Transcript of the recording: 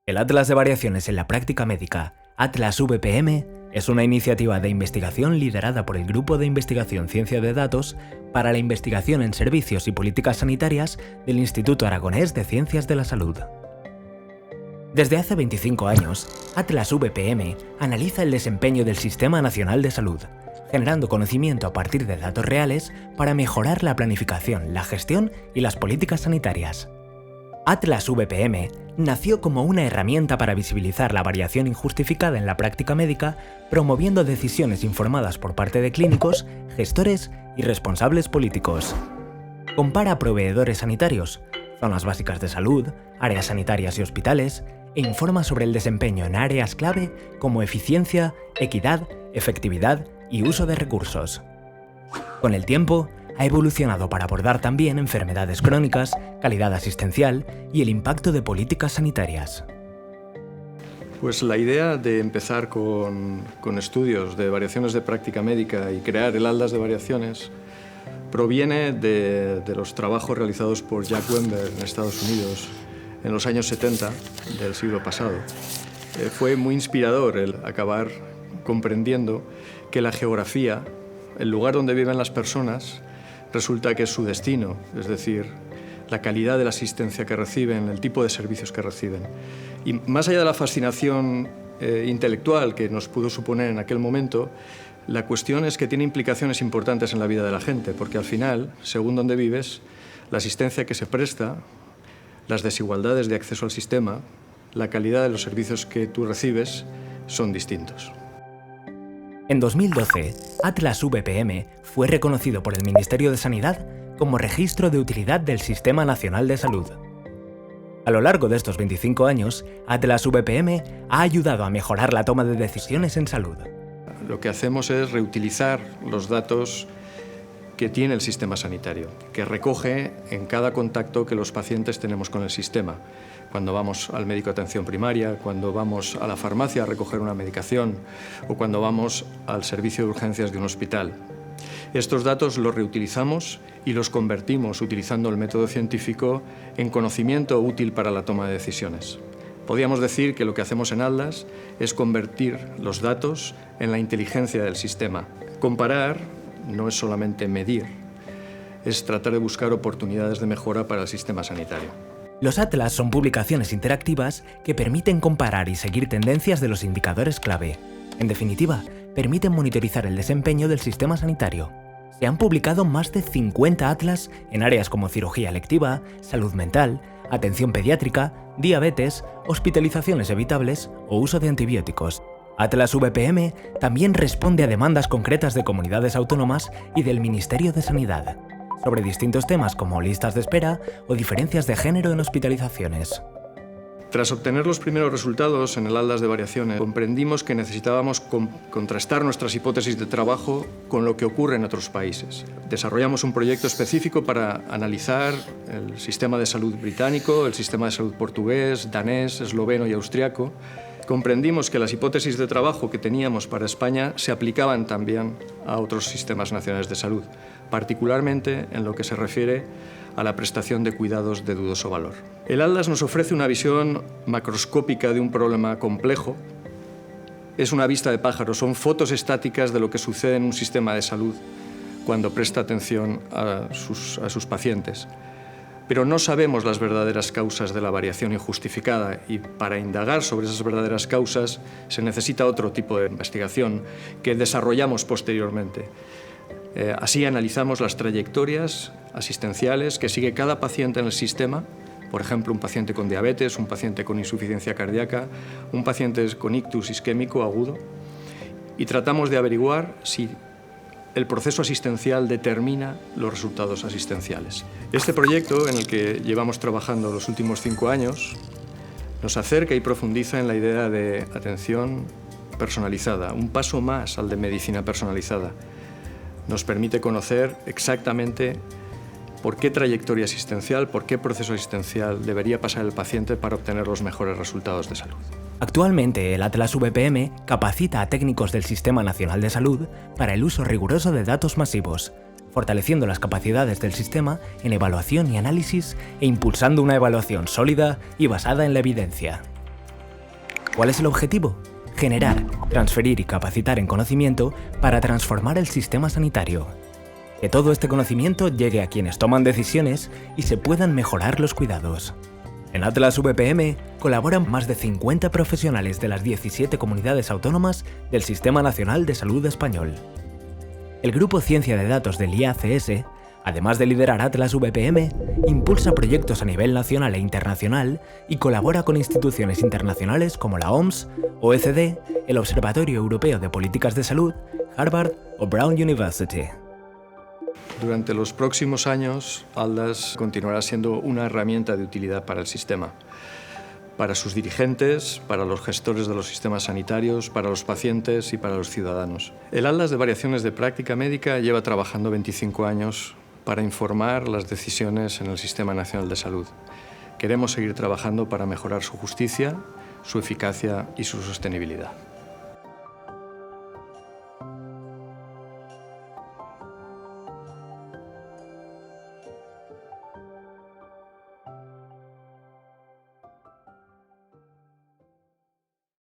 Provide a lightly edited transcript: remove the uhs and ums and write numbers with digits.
El Atlas de Variaciones en la Práctica Médica, Atlas VPM, es una iniciativa de investigación liderada por el Grupo de Investigación Ciencia de Datos para la Investigación en Servicios y Políticas Sanitarias del Instituto Aragonés de Ciencias de la Salud. Desde hace 25 años, Atlas VPM analiza el desempeño del Sistema Nacional de Salud, generando conocimiento a partir de datos reales para mejorar la planificación, la gestión y las políticas sanitarias. Atlas VPM nació como una herramienta para visibilizar la variación injustificada en la práctica médica, promoviendo decisiones informadas por parte de clínicos, gestores y responsables políticos. Compara proveedores sanitarios, zonas básicas de salud, áreas sanitarias y hospitales, e informa sobre el desempeño en áreas clave como eficiencia, equidad, efectividad y uso de recursos. Con el tiempo, ha evolucionado para abordar también enfermedades crónicas, calidad asistencial y el impacto de políticas sanitarias. Pues la idea de empezar con estudios de variaciones de práctica médica y crear el Atlas de Variaciones proviene de los trabajos realizados por Jack Wember en Estados Unidos en los años 70 del siglo pasado. Fue muy inspirador el acabar comprendiendo que la geografía, el lugar donde viven las personas, resulta que es su destino, es decir, la calidad de la asistencia que reciben, el tipo de servicios que reciben. Y más allá de la fascinación intelectual que nos pudo suponer en aquel momento, la cuestión es que tiene implicaciones importantes en la vida de la gente, porque al final, según donde vives, la asistencia que se presta, las desigualdades de acceso al sistema, la calidad de los servicios que tú recibes son distintos. En 2012, Atlas VPM fue reconocido por el Ministerio de Sanidad como Registro de Utilidad del Sistema Nacional de Salud. A lo largo de estos 25 años, Atlas VPM ha ayudado a mejorar la toma de decisiones en salud. Lo que hacemos es reutilizar los datos que tiene el sistema sanitario, que recoge en cada contacto que los pacientes tenemos con el sistema. Cuando vamos al médico de atención primaria, cuando vamos a la farmacia a recoger una medicación o cuando vamos al servicio de urgencias de un hospital. Estos datos los reutilizamos y los convertimos, utilizando el método científico, en conocimiento útil para la toma de decisiones. Podríamos decir que lo que hacemos en Atlas es convertir los datos en la inteligencia del sistema. Comparar no es solamente medir, es tratar de buscar oportunidades de mejora para el sistema sanitario. Los Atlas son publicaciones interactivas que permiten comparar y seguir tendencias de los indicadores clave. En definitiva, permiten monitorizar el desempeño del sistema sanitario. Se han publicado más de 50 Atlas en áreas como cirugía electiva, salud mental, atención pediátrica, diabetes, hospitalizaciones evitables o uso de antibióticos. Atlas VPM también responde a demandas concretas de comunidades autónomas y del Ministerio de Sanidad, sobre distintos temas como listas de espera o diferencias de género en hospitalizaciones. Tras obtener los primeros resultados en el Atlas de Variaciones, comprendimos que necesitábamos contrastar nuestras hipótesis de trabajo con lo que ocurre en otros países. Desarrollamos un proyecto específico para analizar el sistema de salud británico, el sistema de salud portugués, danés, esloveno y austriaco. Comprendimos que las hipótesis de trabajo que teníamos para España se aplicaban también a otros sistemas nacionales de salud, particularmente en lo que se refiere a la prestación de cuidados de dudoso valor. El Atlas nos ofrece una visión macroscópica de un problema complejo. Es una vista de pájaro, son fotos estáticas de lo que sucede en un sistema de salud cuando presta atención a sus pacientes. Pero no sabemos las verdaderas causas de la variación injustificada y para indagar sobre esas verdaderas causas se necesita otro tipo de investigación que desarrollamos posteriormente. Así analizamos las trayectorias asistenciales que sigue cada paciente en el sistema, por ejemplo, un paciente con diabetes, un paciente con insuficiencia cardíaca, un paciente con ictus isquémico agudo, y tratamos de averiguar si el proceso asistencial determina los resultados asistenciales. Este proyecto, en el que llevamos trabajando los últimos 5 años, nos acerca y profundiza en la idea de atención personalizada, un paso más al de medicina personalizada. Nos permite conocer exactamente por qué trayectoria asistencial, por qué proceso asistencial debería pasar el paciente para obtener los mejores resultados de salud. Actualmente, el Atlas VPM capacita a técnicos del Sistema Nacional de Salud para el uso riguroso de datos masivos, fortaleciendo las capacidades del sistema en evaluación y análisis e impulsando una evaluación sólida y basada en la evidencia. ¿Cuál es el objetivo? Generar, transferir y capacitar en conocimiento para transformar el sistema sanitario. Que todo este conocimiento llegue a quienes toman decisiones y se puedan mejorar los cuidados. En Atlas VPM colaboran más de 50 profesionales de las 17 comunidades autónomas del Sistema Nacional de Salud español. El Grupo Ciencia de Datos del IACS, además de liderar Atlas VPM, impulsa proyectos a nivel nacional e internacional y colabora con instituciones internacionales como la OMS, OECD, el Observatorio Europeo de Políticas de Salud, Harvard o Brown University. Durante los próximos años, Atlas continuará siendo una herramienta de utilidad para el sistema, para sus dirigentes, para los gestores de los sistemas sanitarios, para los pacientes y para los ciudadanos. El Atlas de Variaciones de Práctica Médica lleva trabajando 25 años para informar las decisiones en el Sistema Nacional de Salud. Queremos seguir trabajando para mejorar su justicia, su eficacia y su sostenibilidad.